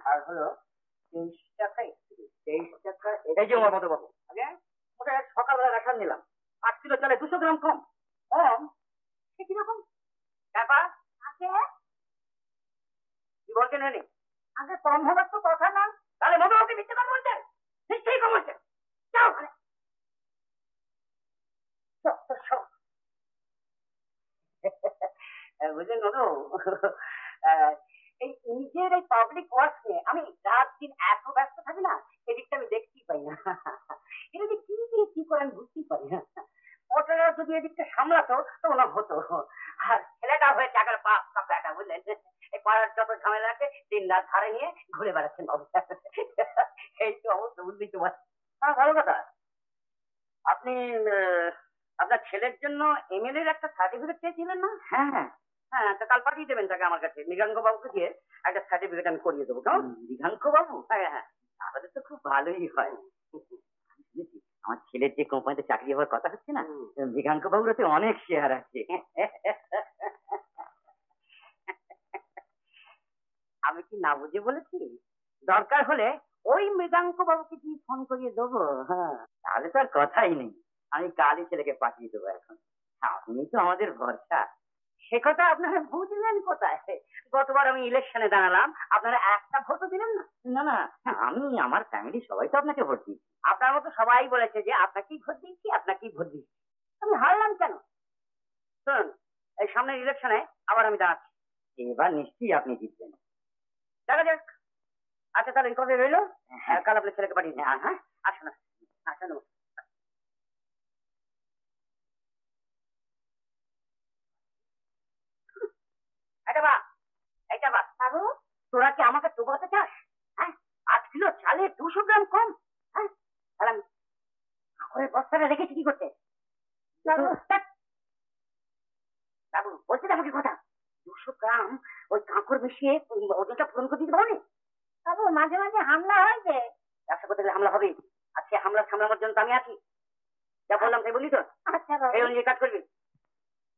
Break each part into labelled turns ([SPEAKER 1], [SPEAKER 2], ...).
[SPEAKER 1] আর হলো 23 টাকা 23 টাকা, এটাই যে আমার মতো বাবু। আগে ওটা সকালবেলা রেশন নিলাম, 8 কিলো চালে 200 গ্রাম কম। কম? সে কিরকম ব্যাপার? আছে কি বলছেন উনি? আগে কম হবার তো কথা না। তাহলে মধুবাবুকে মিথ্যে কথা বলছেন? নিশ্চয়ই কম হচ্ছে। যাও ওখানে। বুঝলেন মধু, এই নিজের এই পাবলিক ওয়ার্ক নিয়ে আমি রাত দিন এত ব্যস্ত থাকি না, এদিকটা আমি দেখতেই পাই না। এটা যে কি দিয়ে কি করে আমি বুঝতেই পারি না। ওটা যদি এদিকটা সামলাতো তো ওনার হতো। আর ছেলেটা হয়ে টাকার বাপ ব্যাটা, বুঝলেন, এই পাড়ার যত ঝামেলা আছে দিন রাত ধারে নিয়ে ঘুরে বেড়াচ্ছেন বাবু। এই তো অবস্থা, বুঝতেই তো পারছি। হ্যাঁ, ভালো কথা। আপনি আপনার ছেলের জন্য এমএলএ এর একটা সার্টিফিকেট চেয়েছিলেন না? হ্যাঁ হ্যাঁ হ্যাঁ, তো কাল পাঠিয়ে দেবেন তাকে আমার কাছে। মৃগাঙ্ক বাবুকে দিয়ে একটা সার্টিফিকেট আমি করিয়ে দেবো। কেমন? মৃগাঙ্ক বাবু? হ্যাঁ হ্যাঁ, তাহলে তো খুব ভালোই হয়। আমার ছেলের যে কোম্পানিতে চাকরি হওয়ার কথা হচ্ছে না, মৃগাঙ্ক বাবুর তো অনেক শেয়ার আছে। আমি কি না বুঝে বলেছি? দরকার হলে ওই মৃগাঙ্ক বাবুকে কি ফোন করিয়ে দেবো। হ্যাঁ, তাহলে তো আর কথাই নেই। আমি কালই ছেলেকে পাঠিয়ে দেবো এখন। আপনি তো আমাদের ভরসা। সে কথা আপনারা বুঝলেন কোথায়? গতবার আমি ইলেকশনে দাঁড়ালাম, আপনারা একটা ভোটও দিলেন না। না না, আমি আমার ফ্যামিলি সবাই তো আপনাকে ভোট দিই। আপনার মতো সবাই বলেছে যে আপনাকেই ভোট দিচ্ছি, আপনাকেই ভোট দিচ্ছি। আমি হারলাম কেন? শুনুন, এই সামনের ইলেকশনে আবার আমি দাঁড়াচ্ছি। এবার নিশ্চয়ই আপনি জিতবেন। দেখা যাক। আচ্ছা, তাহলে এই কথা রইলো। কাল আপনার ছেলেকে পাঠিয়ে দিন। হ্যাঁ, আসুন আসুন। এটা বা, এটা বা বাবু, তোরা কি আমাকে ডুবাতে চাস? হ্যাঁ, 8 কিলো চালে 200 গ্রাম কম। হ্যাঁ, তাহলে আমি কাপড়ের বস্তাটা রেখেছি কি করতে? বাবু বাবু, বলছি আমাকে কথা। 200 গ্রাম ওই কাঁকড় মিশিয়ে ওজনটা পূরণ করে দিতে পারবে? বাবু, মাঝে মাঝে হামলা হয় যে। ব্যবসা করতে গেলে হামলা হবে। আজকে হামলা সামলানোর জন্য তো আমি আছি। যা বললাম তাই বললি তো? আচ্ছা, এই অনুযায়ী কাজ করবি।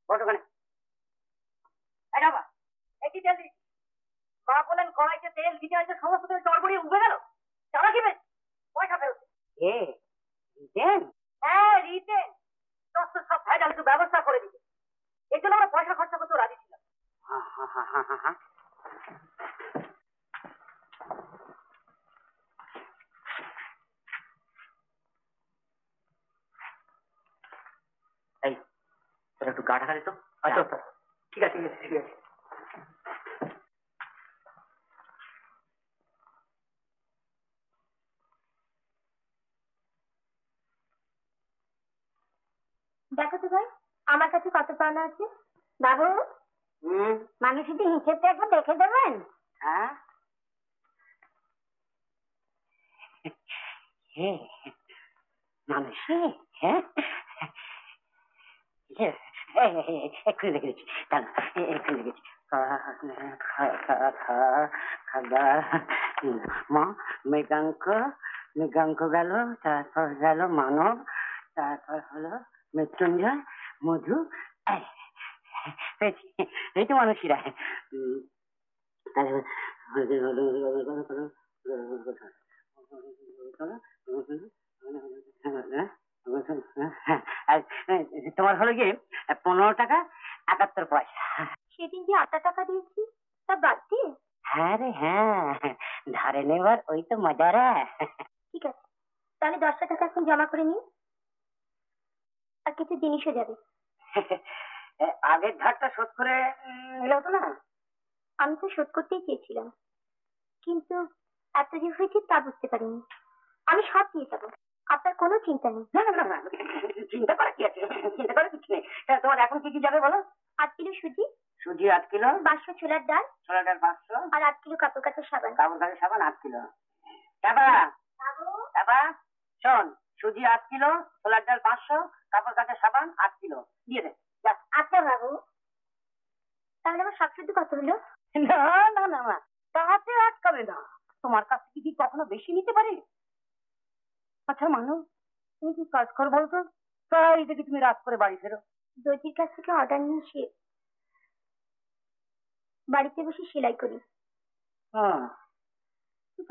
[SPEAKER 1] বস ওখানে। এই বাবা, এই কি তেল দিস? মা বলেন কড়াইতে তেল দিতে হয়েছে, সমস্ত তেল চড়বড়ি উঠে গেল। চালা কি বেশ? পয়সা ফেরত। এ রিটেন? হ্যাঁ, রিটেন। দশ সব ভেজাল একটু ব্যবস্থা করে দিতে। এই জন্য আমরা পয়সা খরচা করতে রাজি ছিলাম। এই, তোরা একটু গা ঢাকা দিত। আচ্ছা, ঠিক আছে ঠিক আছে ঠিক আছে। দেখো তো ভাই, আমার কাছে কত পাওনা আছে। বাবু, মানুষের হিসেবটা একবার দেখে দেবেন? হ্যাঁ হ্যাঁ, মানুষে, হ্যাঁ এক্ষুনি দেখে দিচ্ছি। কেন, এক্ষুনি দেখেছি। মা, মৃগাঙ্ক, মৃগাঙ্ক গেল, তারপর গেল মানব, তারপর হলো মৃত্যুঞ্জয়, মধু। এই তো মানুষীরা। তোমার হলো গিয়ে 15 টাকা 71 পয়সা। সেদিন যে 8 টাকা দিয়েছি তা বাদ দিয়ে? হ্যাঁ রে হ্যাঁ, ধারে নেবার ওই তো মজা রে। ঠিক আছে, তাহলে 10টা টাকা এখন জমা করে নিই, আর কিছু জিনিসও যাবে। আগের ধারটা শোধ করে নিলে হতো না? আমি তো শোধ করতেই চেয়েছিলাম, কিন্তু এত যে হয়েছে তা বুঝতে পারিনি। আমি সব দিয়ে যাবো, আপনার কোনো চিন্তা নেই। না না না, চিন্তা করা কি আছে? চিন্তা করার কিছু নেই। তোমার এখন কি কি যাবে বলো? 8 কিলো সুজি। সুজি 8 কিলো। 500 ছোলার ডাল। ছোলার ডাল 500। আর 8 কিলো কাপড় কাচের সাবান। কাপড় কাচের সাবান 8 কিলো। বাবা শোন, সুজি 8 কিলো, ছোলার ডাল 500, কাপড় কাচের সাবান 8 কিলো দিয়ে দে। আচ্ছা বাবু, তাহলে আমার সব শুদ্ধ কত হলো? না না না না, তাতে আটকাবে না। তোমার কাছ থেকে কি কখনো বেশি নিতে পারে? আচ্ছা মানু, তুমি কি কাজ কর বলতো? তাই দেখি তুমি রাত করে বাড়ি ফেরো। দর্জির কাছ থেকে অর্ডার নিয়ে এসে বাড়িতে বসে সেলাই করি। হ্যাঁ,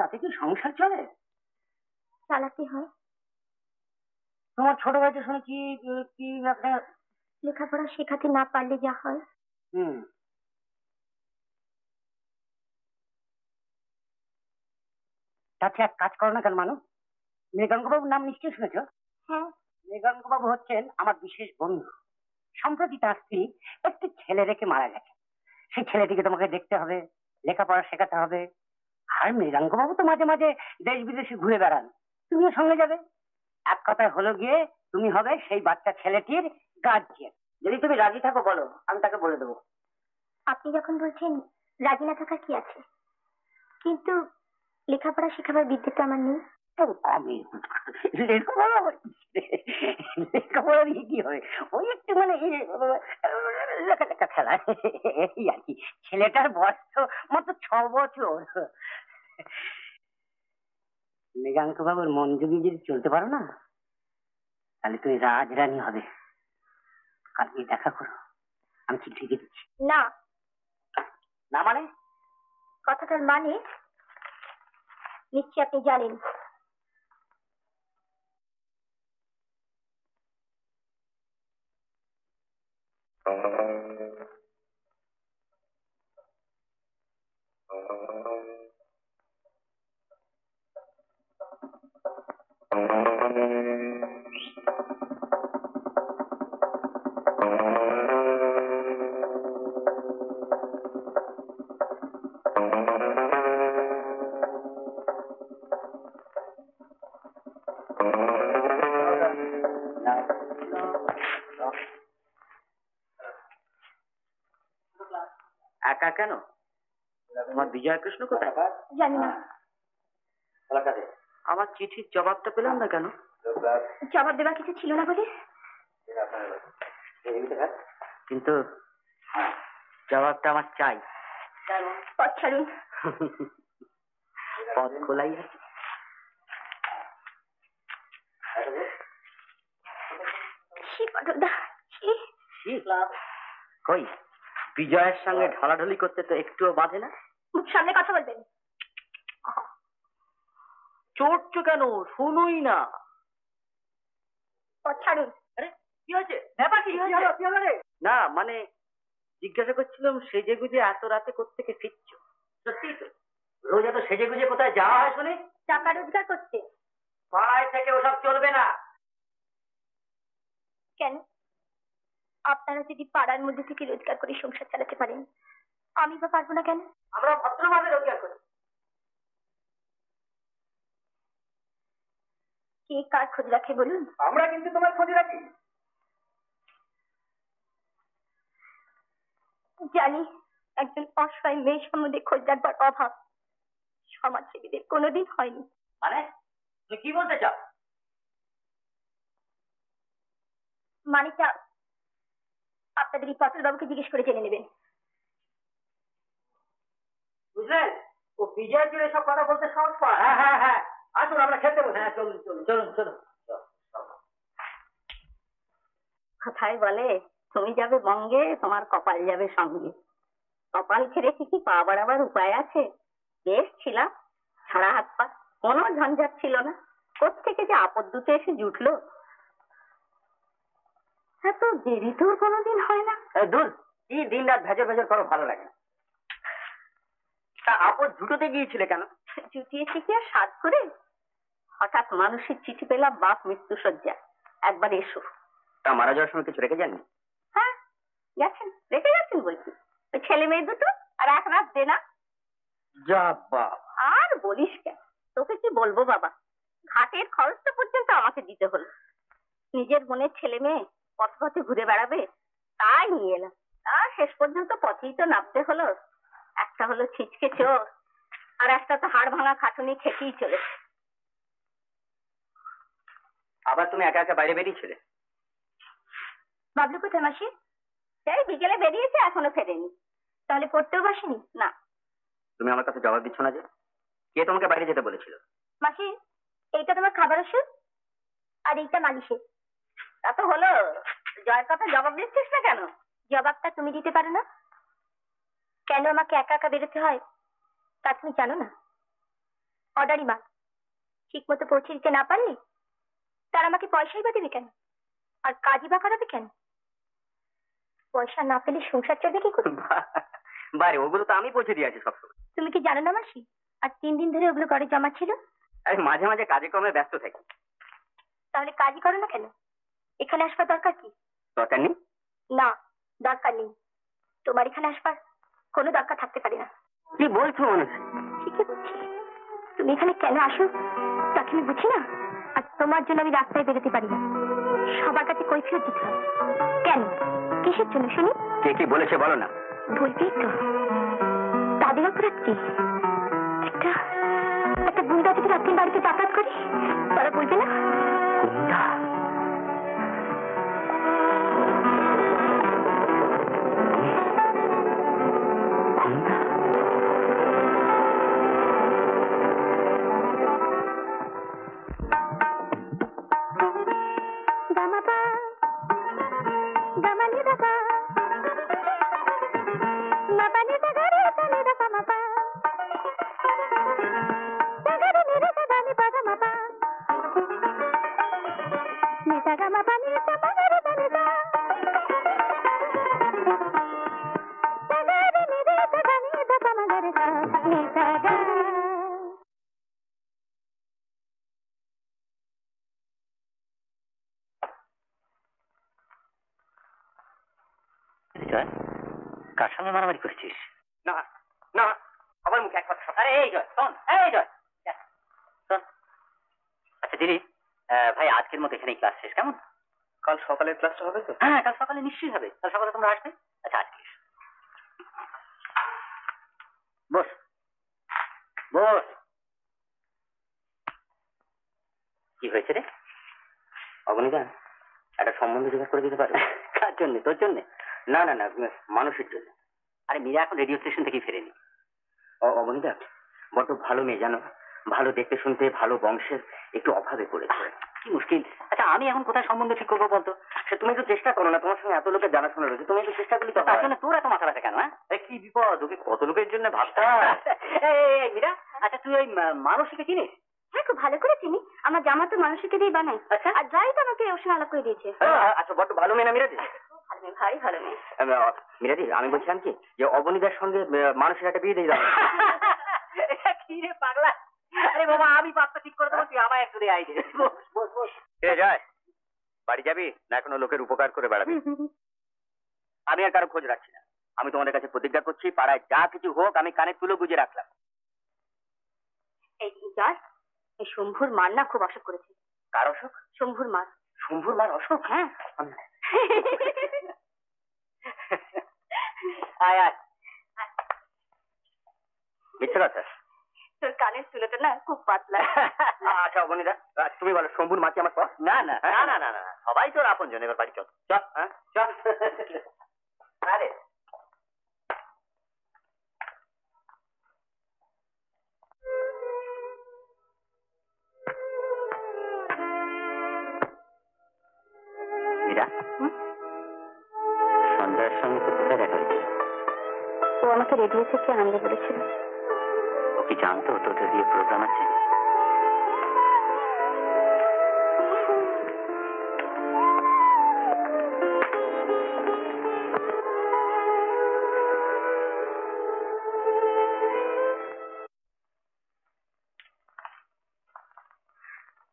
[SPEAKER 1] তাতে কি সংসার চলে?
[SPEAKER 2] চালাতে হয়।
[SPEAKER 1] তোমার ছোট ভাই তো শুনেছি কি
[SPEAKER 2] লেখাপড়া শেখাতে না পারলে যা হয়।
[SPEAKER 1] তাতে এক কাজ করো না কেন মানু? মৃগাঙ্কবাবুর নাম নিশ্চয়ই শুনেছ?
[SPEAKER 2] হ্যাঁ।
[SPEAKER 1] মৃগাঙ্কবাবু হচ্ছেন আমার বিশেষ বন্ধু। সম্প্রতি তার স্ত্রী একটি ছেলে রেখে মারা গেছে। সেই ছেলেটিকে তোমাকে দেখতে হবে, লেখাপড়া শেখাতে হবে। আর মৃগাঙ্কবাবু তো মাঝে মাঝে দেশ বিদেশে ঘুরে বেড়ান, তুমিও সঙ্গে যাবে। এক কথায় হলো গিয়ে তুমি হবে সেই বাচ্চা ছেলেটির গার্জিয়ান। যদি তুমি রাজি থাকো বলো, আমি তাকে বলে দেবো।
[SPEAKER 2] আপনি যখন বলছেন রাজি না থাকার কি আছে, কিন্তু লেখাপড়া শেখাবার বিদ্যে তো আমার নেই।
[SPEAKER 1] লেখাপড়া দিয়ে কি হবে? ওই একটু মানে লেখা লেখা খেলা এই আর কি। ছেলেটার বয়স তো মাত্র 6 বছর। মৃগাঙ্ক বাবুর মন যদি চলতে পারো না, তাহলে তুমি রাজরানী হবে। কালকে দেখা করো, আমি চিঠি দিয়ে দিচ্ছি।
[SPEAKER 2] না।
[SPEAKER 1] না মানে?
[SPEAKER 2] কথাটার মানে নিশ্চয়ই আপনি জানেন।
[SPEAKER 1] একা কেন? তোমার বিজয় কৃষ্ণ কোথায়?
[SPEAKER 2] জানি না।
[SPEAKER 1] আমার চিঠির জবাবটা পেলাম না কেন?
[SPEAKER 2] জবাব দেওয়ার কিছু ছিল না বলে।
[SPEAKER 1] কিন্তু জবাবটা আমার চাই।
[SPEAKER 2] পথ ছাড়ুন।
[SPEAKER 1] পথ খোলাই আছে। কই বিজয়ের সঙ্গে ঢলাঢলি করতে তো একটুও বাধে না?
[SPEAKER 2] সামনে কথা বলবেন।
[SPEAKER 1] চড়ছো কেন? শুনুই না।
[SPEAKER 2] পথ ছাড়ুন।
[SPEAKER 1] আরে কি হয়েছে? ব্যাপার কি? না মানে জিজ্ঞাসা করছিলাম সেজে গুজে এত রাতে কোত্থেকে ফিরছো? সত্যি তো রোজ এত সেজে গুজে কোথায় যাওয়া হয় শুনি?
[SPEAKER 2] টাকা রোজগার করতে।
[SPEAKER 1] পাড়ায় থেকে ওসব চলবে না।
[SPEAKER 2] কেন? আপনারা যদি পাড়ার মধ্যে থেকে রোজগার করে সংসার চালাতে পারেন, আমি বা পারবো না কেন?
[SPEAKER 1] আমরা ভদ্রভাবে রোজগার করি।
[SPEAKER 2] কে কার খোঁজ রাখে বলুন?
[SPEAKER 1] আমরা কিন্তু তোমার খোঁজ রাখি।
[SPEAKER 2] জানি একজন অসহায় মেয়ে সম্বন্ধে খোঁজ রাখবার অভাব সমাজসেবীদের কোনোদিন হয়নি।
[SPEAKER 1] মানে তুমি কি বলতে চাও?
[SPEAKER 2] মানেটা আপনাদের এই পটল বাবুকে জিজ্ঞেস করে জেনে নেবেন।
[SPEAKER 1] বুঝলেন? ও বিজয় ছিল এসব কথা বলতে সাহস পায়। হ্যাঁ হ্যাঁ হ্যাঁ, আসুন আমরা খেতে বসে। হ্যাঁ চলুন চলুন চলুন চলুন।
[SPEAKER 3] কথায় বলে তুমি যাবে বঙ্গে, তোমার কপাল যাবে সঙ্গে। কপাল ছেড়ে কি পা বাড়াবার উপায় আছে? বেশ ছিলাম, ছাড়া হাত পা, কোনো ঝঞ্ঝাট ছিল না। কোত্থেকে যে আপদ দুটো এসে জুটলো। এত দেরি তো কোনোদিন হয় না।
[SPEAKER 1] দূর, কি দিন রাত ভেজর ভেজর করো, ভালো লাগে না। তা আপদ জুটোতে গিয়েছিলে কেন?
[SPEAKER 3] জুটিয়েছি কি আর সাজ করে? হঠাৎ মানুষের চিঠি পেলাম বাপ মৃত্যু শয্যা, একবার এসো।
[SPEAKER 1] তা মারা যাওয়ার সময় কিছু রেখে যাননি?
[SPEAKER 3] হ্যাঁ গেছেন, রেখে গেছেন বলছি। ওই ছেলে মেয়ে দুটো আর এক রাত দেনা।
[SPEAKER 1] যা বাবা,
[SPEAKER 3] আর বলিস কেন, তোকে কি বলবো বাবা, ঘাটের খরচটা পর্যন্ত আমাকে দিতে হলো। নিজের বোনের ছেলে মেয়ে পথ পথে ঘুরে বেড়াবে তাই নিয়ে এলাম। আর শেষ পর্যন্ত পথেই তো নামতে হলো। একটা হলো ছিচকে চোর, আর একটা তো হাড় ভাঙা খাটুনি খেটেই চলেছে।
[SPEAKER 1] আবার তুমি একা একা বাইরে বেরিয়েছিলে?
[SPEAKER 2] বাবলু কোথায় মাসি?
[SPEAKER 3] সেই বিকেলে বেরিয়েছে, এখনো ফেরেনি।
[SPEAKER 2] তাহলে পড়তেও বসেনি?
[SPEAKER 3] না।
[SPEAKER 1] তুমি আমার কাছে জবাব দিচ্ছ না যে? কে তোমাকে বাইরে যেতে বলেছিল?
[SPEAKER 2] মাসি, এইটা তোমার খাবার ওষুধ আর এইটা মালিশের।
[SPEAKER 3] তা তো হলো, জয়ের কথা জবাব দিচ্ছিস না কেন?
[SPEAKER 2] জবাবটা তুমি দিতে পারো না? কেন আমাকে একা একা বেরোতে হয় তা তুমি জানো না? অর্ডারি মাল ঠিক মতো পৌঁছে দিতে না পারলে তার আমাকে পয়সাই বা দেবে কেন, আর কাজই বা করাবে কেন? পয়সা না পেলে সংসার চলবে কি করে?
[SPEAKER 1] বারে, ওগুলো তো আমি পৌঁছে দিয়ে আছি সবসময়।
[SPEAKER 2] তুমি কি জানো না মাসি, আর 3 দিন ধরে ওগুলো ঘরে জমা ছিল?
[SPEAKER 1] আমি মাঝে মাঝে কাজে কর্মে ব্যস্ত থাকি।
[SPEAKER 2] তাহলে কাজই করো না কেন? এখানে আসবার দরকার কি?
[SPEAKER 1] দরকার নেই?
[SPEAKER 2] না, দরকার নেই। তোমার এখানে আসবার কোনো দরকার থাকতে পারে না।
[SPEAKER 1] কি বলছো মনুষ?
[SPEAKER 2] ঠিকই বলছি। তুমি এখানে কেন আসো তাকে আমি বুঝি না। আর তোমার জন্য আমি রাস্তায় বেরোতে পারি না, সবার কাছে কৈফিয়ত দিতে হয়। কেন, কিসের জন্য শুনি?
[SPEAKER 1] কে কি বলেছে বলো না।
[SPEAKER 2] বলতেই তো, তাদের অপরাধ কি? একটা একটা গুন্ডা যদি রাত্রি বাড়িতে যাতায়াত করে, তারা বলবে না?
[SPEAKER 1] গুন্ডা? গুন্ডা?
[SPEAKER 2] গামাপা গামানি দাদা মাপানি দাদা রে তানি দাদা মাপা দাদা রে রে দাদা নি পাগা মাপা নি দাগা মাপা নি দাগা রে তানি দা দাদা রে রে দাদা নি দাদা মাগরে দা নি দাগা।
[SPEAKER 1] কার সঙ্গে মারামারি করছিস? না না, আমার মুখে এক কথা। আরে এই জয়, শোন, এই জয় শোন। আচ্ছা দিদি, ভাই আজকের মতো এখানেই ক্লাস শেষ, কেমন? কাল সকালে ক্লাসটা হবে তো? হ্যাঁ, কাল সকালে নিশ্চয়ই হবে। কাল সকালে তোমরা আসবে? আচ্ছা আজকে বস বস। কি হয়েছে রে অবনীদা? একটা সম্বন্ধ জোগাড় করে দিতে পারো? কার জন্য? তোর জন্য? না না না, মানুষের জন্য। আরে মীরা এখন রেডিও স্টেশন থেকে ফেরেনি। অবনীদা বড্ড ভালো মেয়ে জানো, ভালো দেখতে শুনতে, ভালো বংশের, একটু অভাবে পড়েছে। কি মুশকিল। আচ্ছা আমি এখন কোথায় সম্বন্ধ ঠিক করবো বলতো? সে তুমি একটু চেষ্টা করো না, তোমার সঙ্গে এত লোকের জানাশোনা রয়েছে, তুমি একটু চেষ্টা করলে তো। তার জন্য তোর এত মাথা ব্যথা কেন? হ্যাঁ, কি বিপদ, ওকে কত লোকের জন্য ভাবতে হয়। মীরা, আচ্ছা তুই ওই মানুষকে চিনিস?
[SPEAKER 2] হ্যাঁ, খুব ভালো করে চিনি। আমার জামা তো মানুষকে দিয়ে বানাই।
[SPEAKER 1] আচ্ছা।
[SPEAKER 2] আর যাই তো আমাকে ওর সঙ্গে আলাপ করে দিয়েছে।
[SPEAKER 1] আচ্ছা, বড্ড ভালো মেয়ে না মিরাদি?
[SPEAKER 2] খুব ভালো মেয়ে, ভারী ভালো মেয়ে।
[SPEAKER 1] মিরাদি, আমি বলছিলাম কি যে অবনীদার সঙ্গে মানুষের একটা বিয়ে দিয়ে যাবে। কি রে পাগলা? আরে বাবা, আমি পাত্তা ঠিক করে দেবো, তুই আমায় একটু দিয়ে আইডিয়া। যায় বাড়ি যাবি না এখনো লোকের উপকার করে বেড়াবি? আমি আর কারো খোঁজ রাখছি না। আমি তোমাদের কাছে প্রতিজ্ঞা করছি, পাড়ায় যা কিছু হোক আমি কানে তুলো গুজে রাখলাম।
[SPEAKER 2] এই জয়, এই শম্ভুর মার না খুব অসুখ করেছে।
[SPEAKER 1] কার অসুখ?
[SPEAKER 2] শম্ভুর মার।
[SPEAKER 1] শম্ভুর মার অসুখ?
[SPEAKER 2] হ্যাঁ।
[SPEAKER 1] আয় আয়। মিথ্যে কথা?
[SPEAKER 2] তোর কানের চুলোটা না খুব পাতলা।
[SPEAKER 1] আচ্ছা অবনীদা, তুমি বলো শম্ভুর মা কি আমার পর? না না না না না না, সবাই তোর আপন জন। এবার বাড়ি চল চল। হ্যাঁ চল। আরে মীরা, সঞ্জয়ের সঙ্গে তো কোথায় দেখা হয়েছে?
[SPEAKER 2] ও আমাকে রেডিও থেকে আনতে বলেছিল।
[SPEAKER 1] ও কি জানতো তোদের দিয়ে প্রোগ্রাম আছে?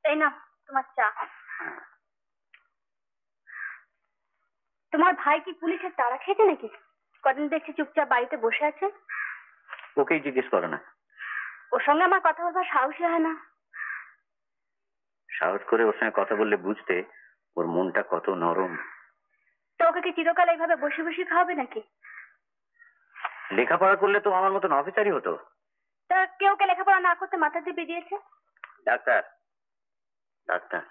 [SPEAKER 2] এই না তোমার চা। তোমার ভাই কি পুলিশের তাড়া খেয়েছে নাকি? কদিন দেখছি চুপচাপ বাড়িতে বসে আছে।
[SPEAKER 1] ওকেই জিজ্ঞেস করো না।
[SPEAKER 2] ওর সঙ্গে আমার কথা বলবার সাহসই হয় না।
[SPEAKER 1] সাহস করে ওর সঙ্গে কথা বললে বুঝতে ওর মনটা কত নরম।
[SPEAKER 2] তো ওকে কি চিরকাল এইভাবে বসে বসে খাওয়াবে নাকি?
[SPEAKER 1] লেখাপড়া করলে তো আমার মতন অফিসারই হতো।
[SPEAKER 2] তা কেউ কে লেখাপড়া না করতে মাথা দিয়ে বেরিয়েছে?
[SPEAKER 1] ডাক্তার। ডাক্তার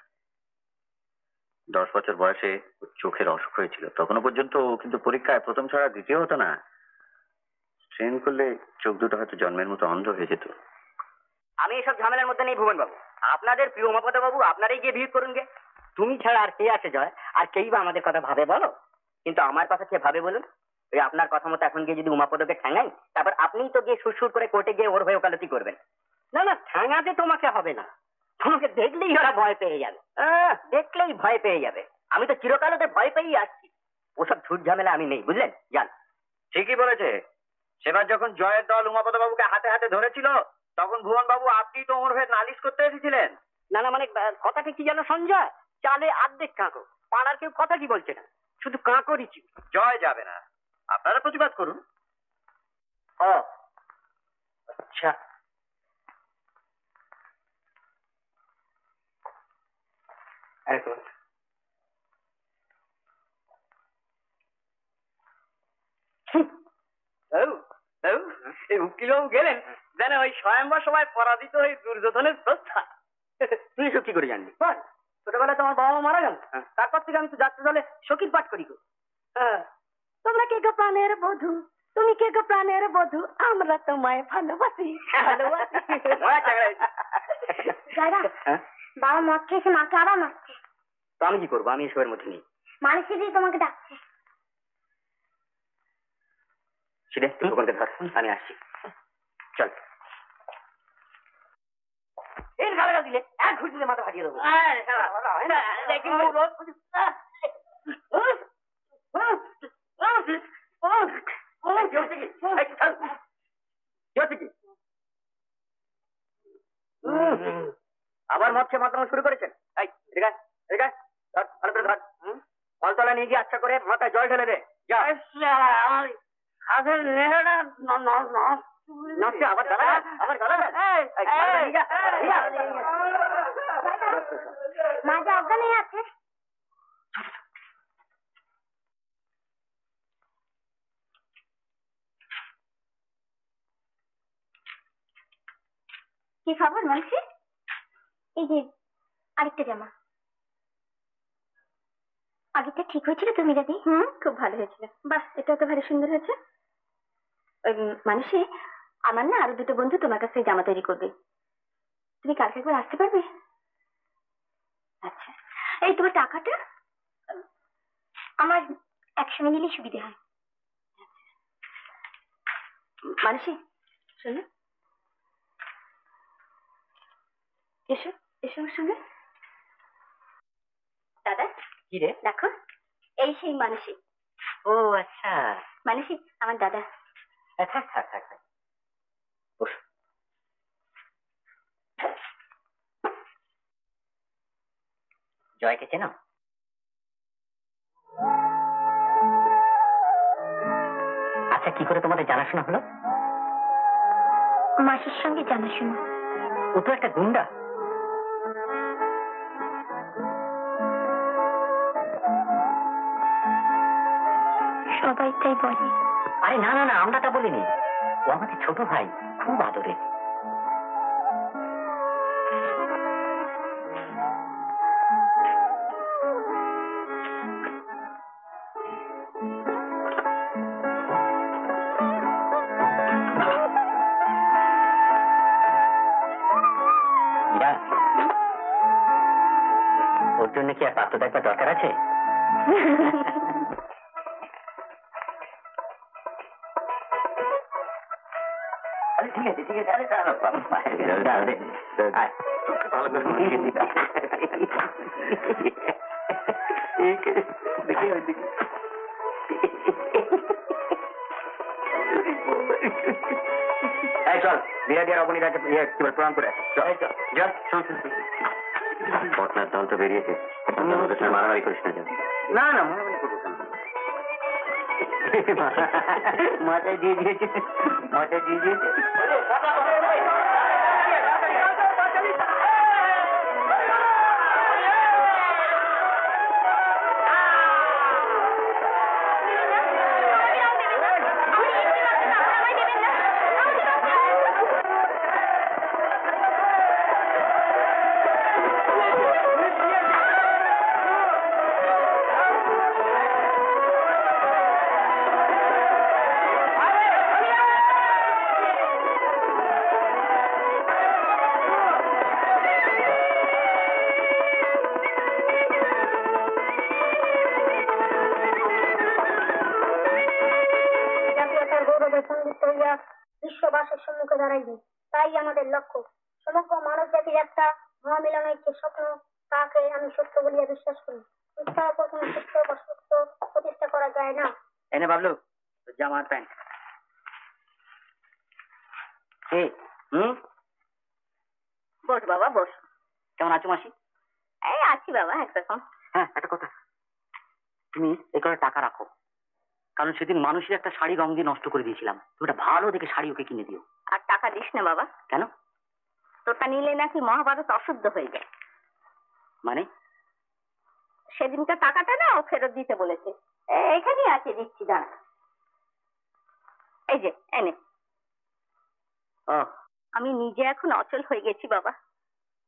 [SPEAKER 1] 10 বছর বয়সে ওর চোখের অসুখ হয়েছিল, তখনও পর্যন্ত ও কিন্তু পরীক্ষায় প্রথম ছাড়া দ্বিতীয় হতো না। ট্রেন করলে চোখ দুটো হয়তো জন্মের মতো অন্ধ হয়ে যেত। আমি এসব ঝামেলার মধ্যে নেই ভুবন বাবু। আপনাদের প্রিয় উমাপদ বাবু, আপনারাই গিয়ে বিয়ে করুন গে। তুমি ছাড়া আর কে আছে জয়? আর কেই বা আমাদের কথা ভাবে বলো? কিন্তু আমার কথা কে ভাবে বলুন? ওই আপনার কথা মতো এখন গিয়ে যদি উমাপদকে ঠ্যাঙাই, তারপর আপনিই তো গিয়ে সুরসুর করে কোর্টে গিয়ে ওর হয়ে ওকালতি করবেন। না না, ঠ্যাঙাতে তোমাকে হবে না, তোমাকে দেখলেই ওরা ভয় পেয়ে যাবে। দেখলেই ভয় পেয়ে যাবে। আমি তো চিরকালতে ভয় পেয়েই আসছি, ওসব ঝুট ঝামেলা আমি নেই, বুঝলেন? যান।
[SPEAKER 4] ঠিকই বলেছে। সেবার যখন জয়ের দল উমাপদ বাবুকে হাতে হাতে ধরেছিল, তখন ভুবন বাবু আপনি তো ওর হয়ে নালিশ করতে এসেছিলেন।
[SPEAKER 1] না না, মানে কথাটা কি জানো সঞ্জয়, চালে অর্ধেক কাঁকো, পাড়ার কেউ কথা কি বলছে না, শুধু কাঁকরই চিপ।
[SPEAKER 4] জয় যাবে না, আপনারা প্রতিবাদ করুন।
[SPEAKER 1] ও আচ্ছা,
[SPEAKER 4] এই উকিলবাবু গেলেন যেন ওই স্বয়ংবর সভায় পরাজিত হয়ে দুর্যোধনের প্রস্থান।
[SPEAKER 1] তুই সব কি করে জানলি? বল, ছোটবেলায় তোমার বাবা মা মারা গেল, তারপর থেকে আমি তো যাত্রা দলে সখীর পাঠ করি গো। তোমরা কে গো প্রাণের বধূ, তুমি কে গো প্রাণের বধূ, আমরা তোমায় ভালোবাসি ভালোবাসি।
[SPEAKER 2] দাদা, বাবা মদ খেয়েছে, মাকে আবার মারছে।
[SPEAKER 1] তো আমি কি করবো? আমি এসবের মধ্যে নেই।
[SPEAKER 2] মানুষ দিয়ে তোমাকে ডাকছে।
[SPEAKER 1] সেটা তুই ওখানে ধর, আমি আসছি, চল। এই গালাগাল দিলে এক ঘুষিতে মাথা ফাটিয়ে দেবো। আবার মদ খেয়ে মাতানো শুরু করেছেন? কলতলা নিয়ে গিয়ে আচ্ছা করে মাথায় জল ঢেলে দে, যা। আবার গালা, আবার গালা।
[SPEAKER 2] মা যে অজ্ঞান হয়ে আছে। কি খবর মানসি? এই যে আরেকটা জামা। আগেটা ঠিক হয়েছিল তো মিরাদি? খুব ভালো হয়েছিল। বাহ, এটা তো ভারী সুন্দর হয়েছে। মানসি, আমার না আরো দুটো বন্ধু তোমার কাছে জামা তৈরি করবে, তুমি কালকে একবার আসতে পারবে? আচ্ছা, এই তোমার টাকাটা আমার একসঙ্গে নিলে সুবিধা হয়। মানসি শোনো, এসো এসো আমার সঙ্গে। দাদা,
[SPEAKER 1] কি রে?
[SPEAKER 2] দেখো, এই সেই মানসি।
[SPEAKER 1] ও আচ্ছা,
[SPEAKER 2] মানসি আমার দাদা।
[SPEAKER 1] থাক থাক থাক থাক, বস। জয়কে চেনো? আচ্ছা, কি করে তোমাদের জানাশোনা হলো?
[SPEAKER 2] মাসির সঙ্গে জানাশোনা।
[SPEAKER 1] ও তো একটা গুন্ডা।
[SPEAKER 2] সবাই তাই বলে।
[SPEAKER 1] আরে না না না, আমরা তা বলিনি, ও আমাদের ছোট ভাই, খুব আদরের। ওর জন্য কি আর পাত্র দেখবার দরকার আছে? ঠিক আছে ঠিক আছে, আরে চল, বিরা দিয়ে অবনী রাজা প্রণাম করে পটনার দল তো বেরিয়েছে, মারামারি করিস না। না না, মারামারি করবো কেন? মাথায় দিয়ে দিয়েছে, মাথায় দিয়ে দিয়েছে।
[SPEAKER 2] তাই আমাদের লক্ষ্য। সমগ্র মানব জাতির একটা মহামিলনের যে স্বপ্ন, তাকে আমি সত্য বলিয়া বিশ্বাস করি। মিথ্যার উপর কোনো সত্য বা সত্য প্রতিষ্ঠা করা যায় না।
[SPEAKER 1] এনে বাবলু জামার প্যান্ট।
[SPEAKER 3] বস বাবা বস।
[SPEAKER 1] কেমন আছো মাসি?
[SPEAKER 3] এই আছি বাবা একরকম।
[SPEAKER 1] হ্যাঁ, একটা কথা, তুমি এই করে টাকা রাখো, কারণ সেদিন মানুষের একটা শাড়ি রং দিয়ে নষ্ট করে দিয়েছিলাম। তুমি একটা ভালো দেখে শাড়ি ওকে কিনে দিও।
[SPEAKER 3] আর টাকা দিস না বাবা।
[SPEAKER 1] কেন?
[SPEAKER 3] তোটা নিলে নাকি মহাভারত অশুদ্ধ হয়ে যায়।
[SPEAKER 1] মানে?
[SPEAKER 3] সেদিনকার টাকাটা না ও ফেরত দিতে বলেছে। এখানেই আছে, দিচ্ছি দাঁড়া। এই যে এনে।
[SPEAKER 1] ও,
[SPEAKER 3] আমি নিজে এখন অচল হয়ে গেছি বাবা,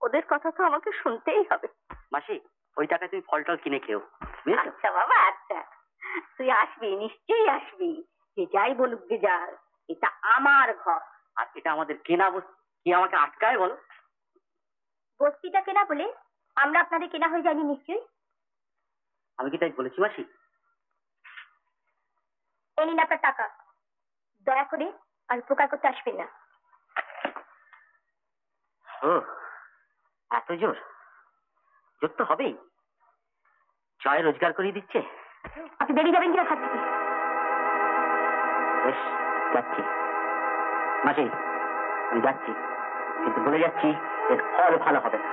[SPEAKER 3] ওদের কথা তো আমাকে শুনতেই হবে।
[SPEAKER 1] মাসি ওই টাকায় তুমি ফল টল কিনে খেও, বুঝেছো?
[SPEAKER 3] আচ্ছা বাবা আচ্ছা, তুই আসবি, নিশ্চয়ই আসবি। যে যাই বলুক গে যা, এটা আমার ঘর।
[SPEAKER 1] আর এটা আমাদের কেনা বস্তু, কি আমাকে আটকায় বলো?
[SPEAKER 2] বস্তিটা কেনা বলে আমরা আপনাদের কেনা হয়ে যায়নি নিশ্চয়ই?
[SPEAKER 1] আমি কি তাই বলেছি মাসি?
[SPEAKER 2] এই নিন আপনার টাকা, দয়া করে আর উপকার করতে আসবেন না।
[SPEAKER 1] ও, এত জোর? জোর তো হবেই। জয় রোজগার করিয়ে দিচ্ছে।
[SPEAKER 2] আপনি বেরিয়ে যাবেন কিনা হাত থেকে?
[SPEAKER 1] বেশ, যাচ্ছি মাসি, আমি যাচ্ছি, কিন্তু বলে যাচ্ছি এর ফল ভালো হবে না।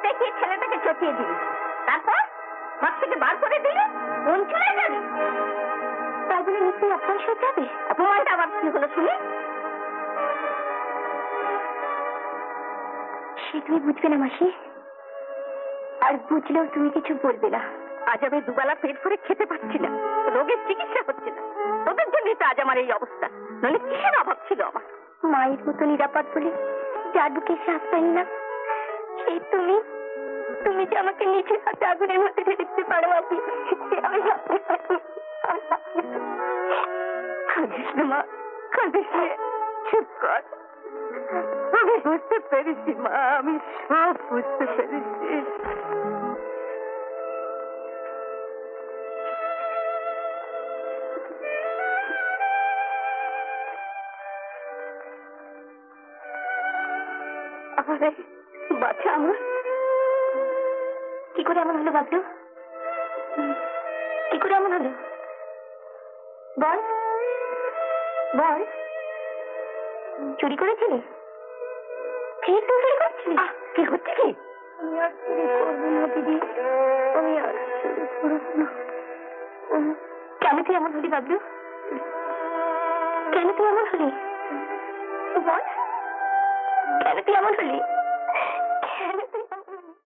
[SPEAKER 3] দেখিয়ে ছেলেটাকে চটিয়ে দিবি, তারপর ঘর থেকে বার করে দিলে মন চলে যাবে।
[SPEAKER 2] তাই বলে নিশ্চয়ই অপমান সহ্য হবে?
[SPEAKER 3] অপমানটা আবার কি হলো শুনে?
[SPEAKER 2] সে তুমি বুঝবে না মাসি, আর বুঝলেও তুমি কিছু বলবে না।
[SPEAKER 3] আজ আমি দুবেলা পেট ভরে খেতে পারছি না, রোগের চিকিৎসা হচ্ছে না। তোদের জন্যই তো আজ আমার এই অবস্থা, নইলে কিসের অভাব ছিল আমার।
[SPEAKER 2] মায়ের মতো নিরাপদ বলে যার বুকে শ্বাস পাই না, সেই তুমি তুমি যে আমাকে নিজের হাতে আগুনের মধ্যে ঢেলে দিতে পারো মাসি, আমি ভাবতে পারি।
[SPEAKER 3] কাঁদিস না মা, কাঁদিস না, চুপ কর। আমি বুঝতে পেরেছি মা, আমি সব বুঝতে পেরেছি।
[SPEAKER 2] আরে বাচ্চা আমার কি করে এমন হলো বাবলু? কি করে এমন হলো? বল বল, চুরি করেছিলি? ঠিক তো চুরি করছিলি?
[SPEAKER 3] কি হচ্ছে কি?
[SPEAKER 2] আমি আর চুরি করবো না দিদি, আমি আর চুরি করবো না। কেন তুই এমন হলি বাবলু? কেন তুই এমন হলি? বল, কেন তুই এমন হলি?